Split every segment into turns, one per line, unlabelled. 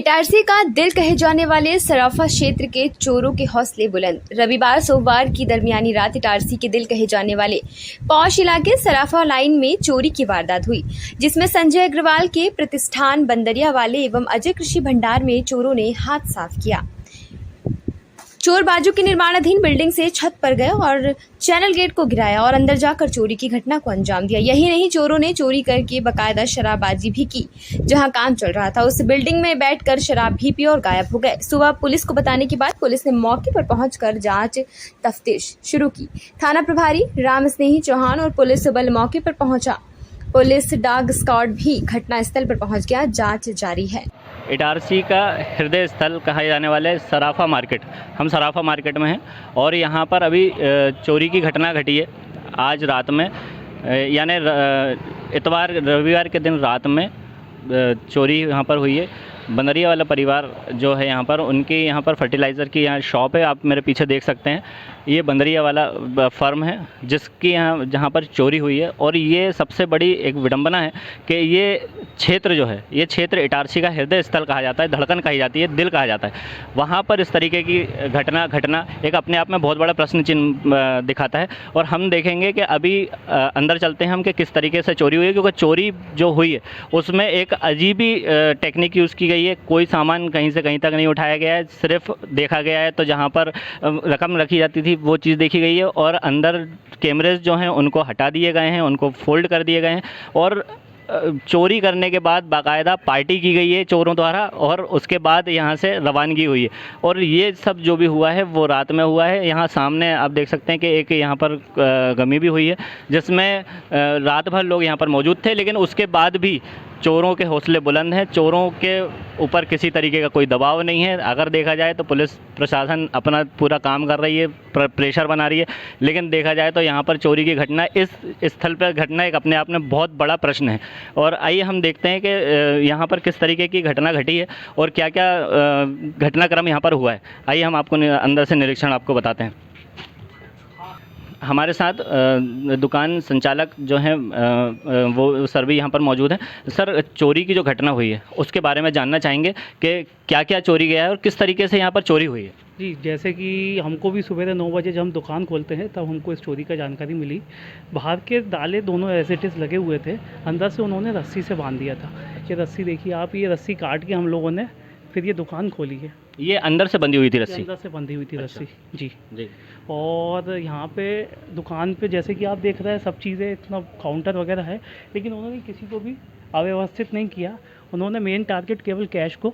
इटारसी का दिल कहे जाने वाले सराफा क्षेत्र के चोरों के हौसले बुलंद। रविवार सोमवार की दरमियानी रात इटारसी के दिल कहे जाने वाले पौष इलाके सराफा लाइन में चोरी की वारदात हुई, जिसमें संजय अग्रवाल के प्रतिष्ठान बंदरिया वाले एवं अजय कृषि भंडार में चोरों ने हाथ साफ किया। चोर बाजू की निर्माणाधीन बिल्डिंग से छत पर गए और चैनल गेट को गिराया और अंदर जाकर चोरी की घटना को अंजाम दिया। यही नहीं, चोरों ने चोरी करके बकायदा शराबबाजी भी की। जहां काम चल रहा था उस बिल्डिंग में बैठकर शराब भी पी और गायब हो गए। सुबह पुलिस को बताने के बाद पुलिस ने मौके पर पहुंचकर जांच तफ्तीश शुरू की। थाना प्रभारी राम स्नेही चौहान और पुलिस बल मौके पर पहुंचा। पुलिस डॉग स्क्वाड भी घटनास्थल पर पहुंच गया। जांच जारी है।
इटारसी का हृदय स्थल कहा जाने वाले सराफा मार्केट, हम सराफा मार्केट में हैं और यहाँ पर अभी चोरी की घटना घटी है आज रात में, यानी रविवार के दिन रात में चोरी यहाँ पर हुई है। बंदरिया वाला परिवार जो है यहाँ पर, उनकी यहाँ पर फर्टिलाइज़र की यहाँ शॉप है, आप मेरे पीछे देख सकते हैं। ये बंदरिया वाला फर्म है जिसकी यहाँ जहाँ पर चोरी हुई है। और ये सबसे बड़ी एक विडंबना है कि ये क्षेत्र जो है, ये क्षेत्र इटारसी का हृदय स्थल कहा जाता है, धड़कन कही जाती है, दिल कहा जाता है। वहाँ पर इस तरीके की घटना एक अपने आप में बहुत बड़ा प्रश्न चिन्ह दिखाता है। और हम देखेंगे कि अभी अंदर चलते हैं हम कि किस तरीके से चोरी हुई है, क्योंकि चोरी जो हुई है उसमें एक अजीब ही टेक्निक यूज़ की गई है। कोई सामान कहीं से कहीं तक नहीं उठाया गया है, सिर्फ देखा गया है तो जहाँ पर रकम रखी जाती थी वो चीज़ देखी गई है। और अंदर कैमरेज जो हैं उनको हटा दिए गए हैं, उनको फोल्ड कर दिए गए हैं और चोरी करने के बाद बाकायदा पार्टी की गई है चोरों द्वारा और उसके बाद यहाँ से रवानगी हुई है। और ये सब जो भी हुआ है वो रात में हुआ है। यहाँ सामने आप देख सकते हैं कि एक यहाँ पर गमी भी हुई है जिसमें रात भर लोग यहाँ पर मौजूद थे, लेकिन उसके बाद भी चोरों के हौसले बुलंद हैं। चोरों के ऊपर किसी तरीके का कोई दबाव नहीं है। अगर देखा जाए तो पुलिस प्रशासन अपना पूरा काम कर रही है, प्रेशर बना रही है, लेकिन देखा जाए तो यहाँ पर चोरी की घटना, इस स्थल पर घटना एक अपने आप में बहुत बड़ा प्रश्न है। और आइए हम देखते हैं कि यहाँ पर किस तरीके की घटना घटी है और क्या क्या घटनाक्रम यहाँ पर हुआ है। आइए हम आपको अंदर से निरीक्षण आपको बताते हैं। हमारे साथ दुकान संचालक जो हैं वो सर भी यहाँ पर मौजूद हैं। सर, चोरी की जो घटना हुई है उसके बारे में जानना चाहेंगे कि क्या क्या चोरी गया है और किस तरीके से यहाँ पर चोरी हुई है।
जी, जैसे कि हमको भी सुबह 9 बजे जब हम दुकान खोलते हैं तब हमको इस चोरी का जानकारी मिली। बाहर के ताले दोनों एसिटिस लगे हुए थे, अंदर से उन्होंने रस्सी से बांध दिया था। ये रस्सी देखिए आप, ये रस्सी काट के हम लोगों ने फिर ये दुकान खोली है।
ये अंदर से बंधी हुई थी रस्सी?
अंदर से बंधी हुई थी रस्सी। जी
जी।
और यहाँ पे दुकान पे जैसे कि आप देख रहे हैं सब चीज़ें, इतना काउंटर वगैरह है, लेकिन उन्होंने किसी को भी अव्यवस्थित नहीं किया। उन्होंने मेन टारगेट केवल कैश को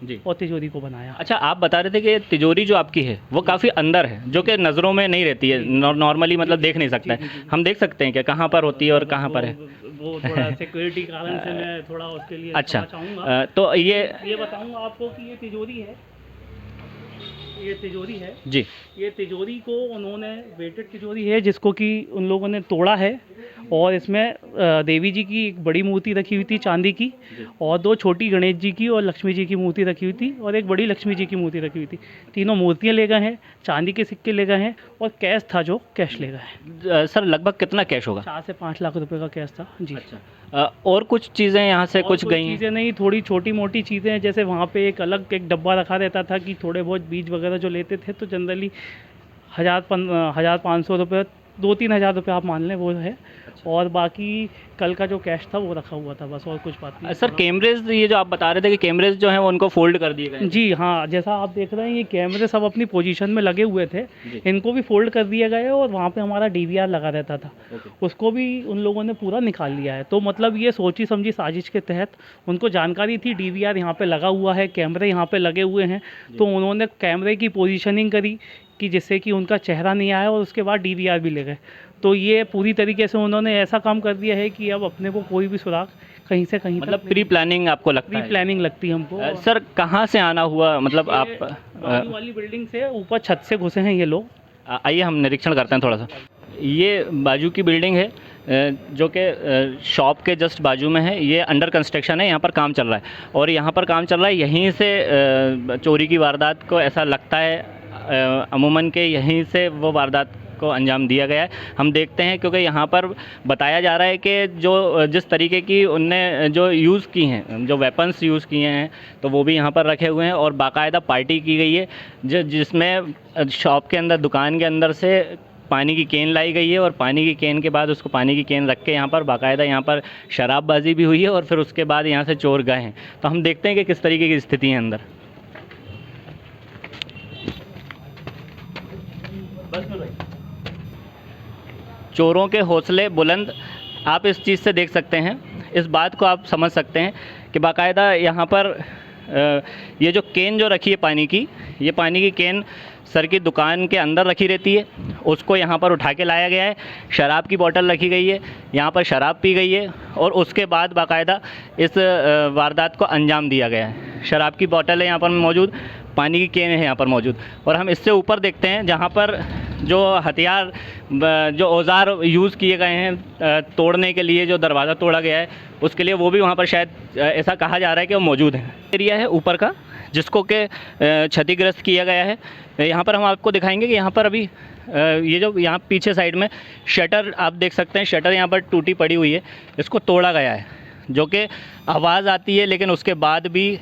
जी
और तिजोरी को बनाया।
अच्छा, आप बता रहे थे कि तिजोरी जो आपकी है वो काफ़ी अंदर है, जो कि नज़रों में नहीं रहती है, नॉर्मली मतलब देख नहीं सकता है। हम देख सकते हैं कि कहाँ पर होती है और कहाँ पर है?
वो थोड़ा सिक्योरिटी कारण से मैं थोड़ा उसके लिए
अच्छा
चाहूँगा।
तो ये
बताऊँगा आपको कि ये तिजोरी है, ये तिजोरी है
जी।
ये तिजोरी को उन्होंने वेटेड तिजोरी है जिसको कि उन लोगों ने तोड़ा है। और इसमें देवी जी की एक बड़ी मूर्ति रखी हुई थी चांदी की, और 2 छोटी गणेश जी की और लक्ष्मी जी की मूर्ति रखी हुई थी, और एक बड़ी लक्ष्मी जी की मूर्ति रखी हुई थी। तीनों मूर्तियां ले गए हैं, चांदी के सिक्के ले गए हैं और कैश था जो कैश ले गए हैं।
सर, लगभग कितना कैश होगा?
4 से 5 लाख रुपए का कैश था जी।
अच्छा, और कुछ चीज़ें यहाँ से कुछ गई?
चीज़ें नहीं, थोड़ी छोटी मोटी चीज़ें हैं। जैसे वहाँ पे एक अलग एक डब्बा रखा रहता था कि थोड़े बहुत बीज वगैरह जो लेते थे तो जनरली 1,500 रुपये, 2-3 हज़ार रुपये आप मान लें वो है। और बाकी कल का जो कैश था वो रखा हुआ था, बस और कुछ बात नहीं।
सर, कैमरेज, ये जो आप बता रहे थे कि कैमरेज जो हैं वो उनको फोल्ड कर दिए गए?
जी हाँ, जैसा आप देख रहे हैं ये कैमरे सब अपनी पोजीशन में लगे हुए थे, इनको भी फोल्ड कर दिया गया है। और वहाँ पे हमारा DVR लगा रहता था, उसको भी उन लोगों ने पूरा निकाल लिया है। तो मतलब ये सोची समझी साजिश के तहत उनको जानकारी थी DVR यहाँ पे लगा हुआ है, कैमरे यहाँ पे लगे हुए हैं, तो उन्होंने कैमरे की पोजीशनिंग करी कि जिससे कि उनका चेहरा नहीं आया, और उसके बाद DVR भी ले गए। तो ये पूरी तरीके से उन्होंने ऐसा काम कर दिया है कि अब अपने को कोई भी सुराग कहीं से कहीं
मतलब प्री प्लानिंग आपको लगता है?
प्री प्लानिंग लगती है हमको।
सर, कहाँ से आना हुआ, मतलब आप
बाजू वाली बिल्डिंग से ऊपर छत से घुसे हैं ये लोग।
आइए हम निरीक्षण करते हैं थोड़ा सा। ये बाजू की बिल्डिंग है जो कि शॉप के जस्ट बाजू में है। ये अंडर कंस्ट्रक्शन है, यहाँ पर काम चल रहा है और यहाँ पर काम चल रहा है। यहीं से चोरी की वारदात को ऐसा लगता है, अमूमन के यहीं से वो वारदात को अंजाम दिया गया है। हम देखते हैं क्योंकि यहाँ पर बताया जा रहा है कि जो जिस तरीके की उनने जो यूज़ की हैं, जो वेपन्स यूज़ किए हैं, तो वो भी यहाँ पर रखे हुए हैं और बाकायदा पार्टी की गई है जिसमें शॉप के अंदर, दुकान के अंदर से पानी की केन लाई गई है और पानी की केन के बाद उसको पानी की केन रख के यहाँ पर बाकायदा यहाँ पर शराबबाजी भी हुई है और फिर उसके बाद यहाँ से चोर गए हैं। तो हम देखते हैं कि किस तरीके की स्थिति है अंदर। चोरों के हौसले बुलंद, आप इस चीज़ से देख सकते हैं, इस बात को आप समझ सकते हैं कि बाकायदा यहाँ पर ये जो केन जो रखी है पानी की, ये पानी की केन सर की दुकान के अंदर रखी रहती है, उसको यहाँ पर उठा के लाया गया है। शराब की बोतल रखी गई है, यहाँ पर शराब पी गई है और उसके बाद बाकायदा इस वारदात को अंजाम दिया गया है। शराब की बोतल है यहाँ पर मौजूद, पानी की केन है यहाँ पर मौजूद और हम इससे ऊपर देखते हैं जहाँ पर जो हथियार, जो औज़ार यूज़ किए गए हैं तोड़ने के लिए, जो दरवाज़ा तोड़ा गया है उसके लिए, वो भी वहाँ पर शायद ऐसा कहा जा रहा है कि वो मौजूद है। एरिया है ऊपर का जिसको कि क्षतिग्रस्त किया गया है। यहाँ पर हम आपको दिखाएंगे कि यहाँ पर अभी ये जो यहाँ पीछे साइड में शटर आप देख सकते हैं, शटर यहाँ पर टूटी पड़ी हुई है, इसको तोड़ा गया है, जो कि आवाज़ आती है लेकिन उसके बाद भी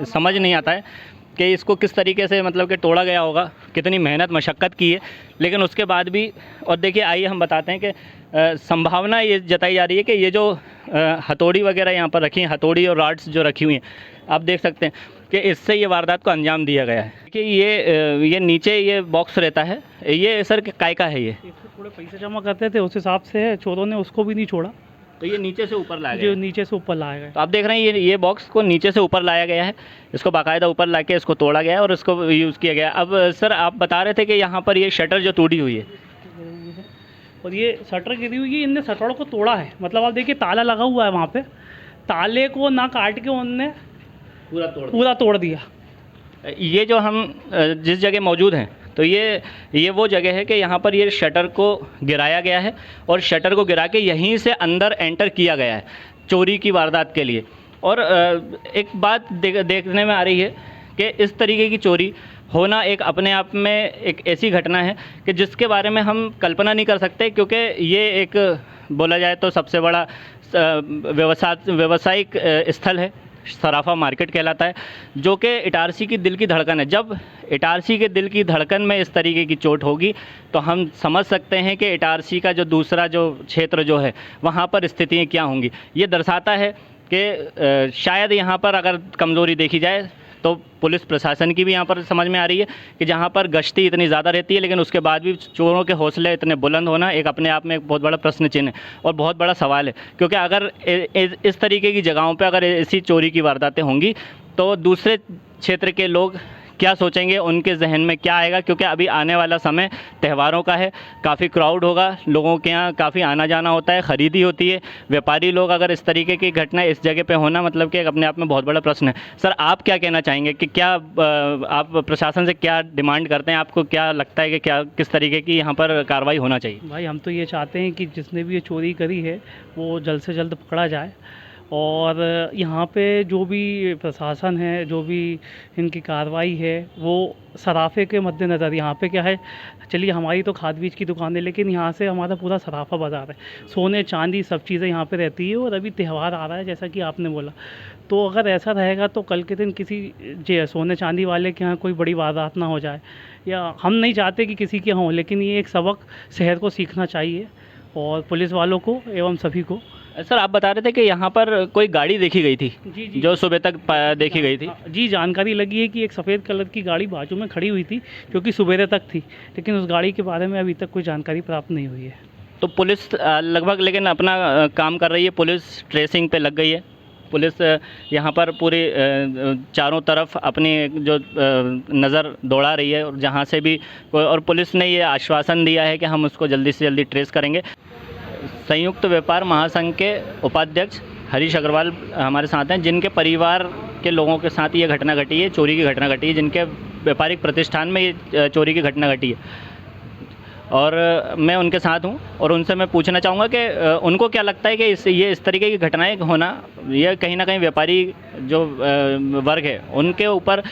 समझ नहीं आता है कि इसको किस तरीके से मतलब कि तोड़ा गया होगा, कितनी मेहनत मशक्क़त की है, लेकिन उसके बाद भी। और देखिए, आइए हम बताते हैं कि संभावना ये जताई जा रही है कि ये जो हथौड़ी वगैरह यहाँ पर रखी हैं, हथौड़ी और रॉड्स जो रखी हुई हैं, आप देख सकते हैं कि इससे ये वारदात को अंजाम दिया गया है। कि ये नीचे ये बॉक्स रहता है, ये सर काय का है? ये
थोड़े पैसे जमा करते थे, उस हिसाब से चोरों ने उसको भी नहीं छोड़ा,
तो ये नीचे से ऊपर लाया गया,
जो नीचे से ऊपर लाया गया।
तो आप देख रहे हैं ये बॉक्स को नीचे से ऊपर लाया गया है, इसको बाकायदा ऊपर ला के इसको तोड़ा गया है और इसको यूज़ किया गया। अब सर आप बता रहे थे कि यहाँ पर ये शटर जो टूटी हुई है
और ये शटर गिरी हुई है, इनने शटर को तोड़ा है। मतलब आप देखिए, ताला लगा हुआ है वहाँ पे, ताले को ना काट के उनने पूरा तोड़ दिया।
ये जो हम जिस जगह मौजूद हैं, तो ये वो जगह है कि यहाँ पर ये शटर को गिराया गया है और शटर को गिरा के यहीं से अंदर एंटर किया गया है चोरी की वारदात के लिए। और एक बात देखने में आ रही है कि इस तरीके की चोरी होना एक अपने आप में एक ऐसी घटना है कि जिसके बारे में हम कल्पना नहीं कर सकते, क्योंकि ये एक बोला जाए तो सबसे बड़ा व्यावसायिक स्थल है, सराफा मार्केट कहलाता है, जो कि इटारसी की दिल की धड़कन है। जब इटारसी के दिल की धड़कन में इस तरीके की चोट होगी तो हम समझ सकते हैं कि इटारसी का जो दूसरा जो क्षेत्र जो है वहाँ पर स्थितियाँ क्या होंगी। ये दर्शाता है कि शायद यहाँ पर अगर कमज़ोरी देखी जाए तो पुलिस प्रशासन की भी यहाँ पर समझ में आ रही है कि जहाँ पर गश्ती इतनी ज़्यादा रहती है, लेकिन उसके बाद भी चोरों के हौसले इतने बुलंद होना एक अपने आप में एक बहुत बड़ा प्रश्न चिन्ह है और बहुत बड़ा सवाल है। क्योंकि अगर इस तरीके की जगहों पे अगर ऐसी चोरी की वारदातें होंगी तो दूसरे क्षेत्र के लोग क्या सोचेंगे, उनके जहन में क्या आएगा? क्योंकि अभी आने वाला समय त्योहारों का है, काफ़ी क्राउड होगा, लोगों के यहाँ काफ़ी आना जाना होता है, ख़रीदी होती है, व्यापारी लोग, अगर इस तरीके की घटना इस जगह पे होना मतलब कि एक अपने आप में बहुत बड़ा प्रश्न है। सर आप क्या कहना चाहेंगे कि क्या आप प्रशासन से क्या डिमांड करते हैं? आपको क्या लगता है कि क्या किस तरीके की यहाँ पर कार्रवाई होना चाहिए?
भाई हम तो ये चाहते हैं कि जिसने भी ये चोरी करी है वो जल्द से जल्द पकड़ा जाए और यहाँ पे जो भी प्रशासन है, जो भी इनकी कार्रवाई है, वो सराफे के मद्देनज़र, यहाँ पे क्या है, चलिए हमारी तो खाद बीज की दुकान है, लेकिन यहाँ से हमारा पूरा सराफा बाज़ार है, सोने चांदी सब चीज़ें यहाँ पे रहती है। और अभी त्यौहार आ रहा है जैसा कि आपने बोला, तो अगर ऐसा रहेगा तो कल के दिन किसी सोने चांदी वाले के यहाँ कोई बड़ी वारदात ना हो जाए, या हम नहीं चाहते कि किसी के यहाँ हो, लेकिन ये एक सबक शहर को सीखना चाहिए और पुलिस वालों को एवं सभी को।
सर आप बता रहे थे कि यहाँ पर कोई गाड़ी देखी गई थी
जी,
जो सुबह तक देखी गई थी।
जी, जानकारी लगी है कि एक सफ़ेद कलर की गाड़ी बाजू में खड़ी हुई थी जो कि सुबह तक थी, लेकिन उस गाड़ी के बारे में अभी तक कोई जानकारी प्राप्त नहीं हुई है।
तो पुलिस लगभग लेकिन अपना काम कर रही है, पुलिस ट्रेसिंग पे लग गई है, पुलिस यहाँ पर पूरे चारों तरफ अपनी जो नज़र दौड़ा रही है और जहाँ से भी, और पुलिस ने ये आश्वासन दिया है कि हम उसको जल्दी से जल्दी ट्रेस करेंगे। संयुक्त व्यापार महासंघ के उपाध्यक्ष हरीश अग्रवाल हमारे साथ हैं, जिनके परिवार के लोगों के साथ ये घटना घटी है, चोरी की घटना घटी है, जिनके व्यापारिक प्रतिष्ठान में ये चोरी की घटना घटी है। और मैं उनके साथ हूँ और उनसे मैं पूछना चाहूँगा कि उनको क्या लगता है कि इस तरीके की घटनाएं होना, ये कहीं ना कहीं व्यापारी जो वर्ग है उनके ऊपर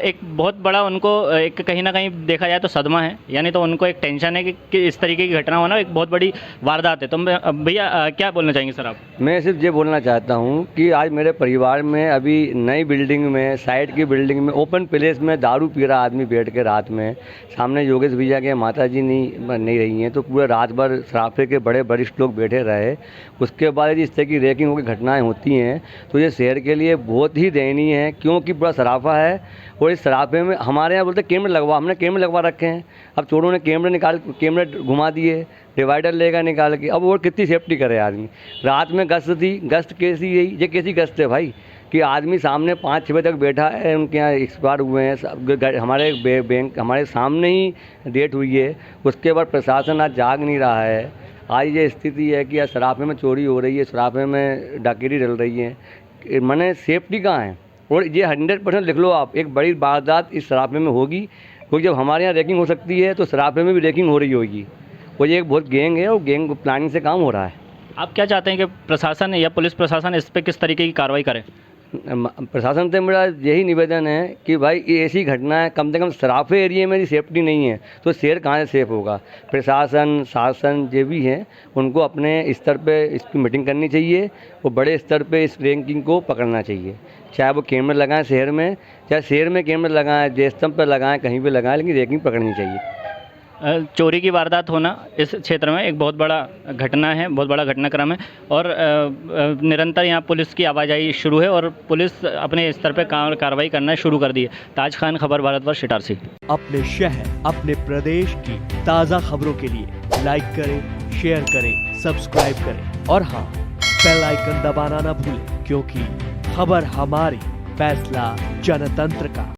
एक बहुत बड़ा उनको एक कहीं ना कहीं देखा जाए तो सदमा है, यानी तो उनको एक टेंशन है कि इस तरीके की घटना होना एक बहुत बड़ी वारदात है। तो भैया क्या बोलना चाहेंगे सर आप?
मैं सिर्फ ये बोलना चाहता हूँ कि आज मेरे परिवार में अभी नई बिल्डिंग में, साइड की बिल्डिंग में, ओपन प्लेस में दारू पी रहा आदमी बैठ के रात में, सामने योगेश भैया के माता जी नहीं रही हैं, तो पूरे रात भर सराफे के बड़े वरिष्ठ लोग बैठे रहे। उसके बाद यदि इस तरह की रैकिंग की घटनाएं होती हैं तो ये शहर के लिए बहुत ही दयनीय है, क्योंकि पूरा सराफा है और इस सराफे में हमारे यहाँ बोलते कैमरे लगवा, हमने कैमरे लगवा रखे हैं। अब चोरों ने कैमरे घुमा दिए, डिवाइडर लेगा निकाल के। अब और कितनी सेफ्टी करे आदमी? रात में गश्त थी, गश्त कैसी यही ये कैसी गश्त है भाई कि आदमी सामने 5-6 बजे तक बैठा है, उनके यहाँ एक्सपायर हुए हैं, हमारे बैंक हमारे सामने ही डेट हुई है। उसके बाद प्रशासन आज जाग नहीं रहा है। आज ये स्थिति है कि आज सराफे में चोरी हो रही है, सराफे में डकैती चल रही है, माने सेफ्टी कहाँ है? और ये 100% लिख लो आप, एक बड़ी वारदात इस सराफे में होगी, क्योंकि जब हमारे यहाँ रैकिंग हो सकती है तो सराफे में भी रैकिंग हो रही होगी। और ये एक बहुत गैंग है और गैंग प्लानिंग से काम हो रहा है।
आप क्या चाहते हैं कि प्रशासन या पुलिस प्रशासन इस पर किस तरीके की कार्रवाई करे?
प्रशासन से मेरा यही निवेदन है कि भाई ये ऐसी घटना है, कम से कम सराफे एरिया में सेफ्टी नहीं है तो शहर कहाँ से सेफ होगा? प्रशासन, शासन जो भी हैं उनको अपने स्तर पे इसकी मीटिंग करनी चाहिए और बड़े स्तर पे इस रैंकिंग को पकड़ना चाहिए। चाहे वो कैमरे लगाएं शहर में, चाहे शहर में कैमरे लगाएं, जयस्तंभ पर लगाएं, कहीं भी लगाएं, लेकिन रैंकिंग पकड़नी चाहिए।
चोरी की वारदात होना इस क्षेत्र में एक बहुत बड़ा घटना है, बहुत बड़ा घटनाक्रम है और निरंतर यहाँ पुलिस की आवाजाही शुरू है और पुलिस अपने स्तर पर कार्रवाई करना शुरू कर दी है। ताज खान, खबर भारतवर्ष, इटारसी।
अपने शहर, अपने प्रदेश की ताज़ा खबरों के लिए लाइक करें, शेयर करें, सब्सक्राइब करें और हाँ, बेल आइकन दबाना ना भूलें, क्योंकि खबर हमारी, फैसला जनतंत्र का।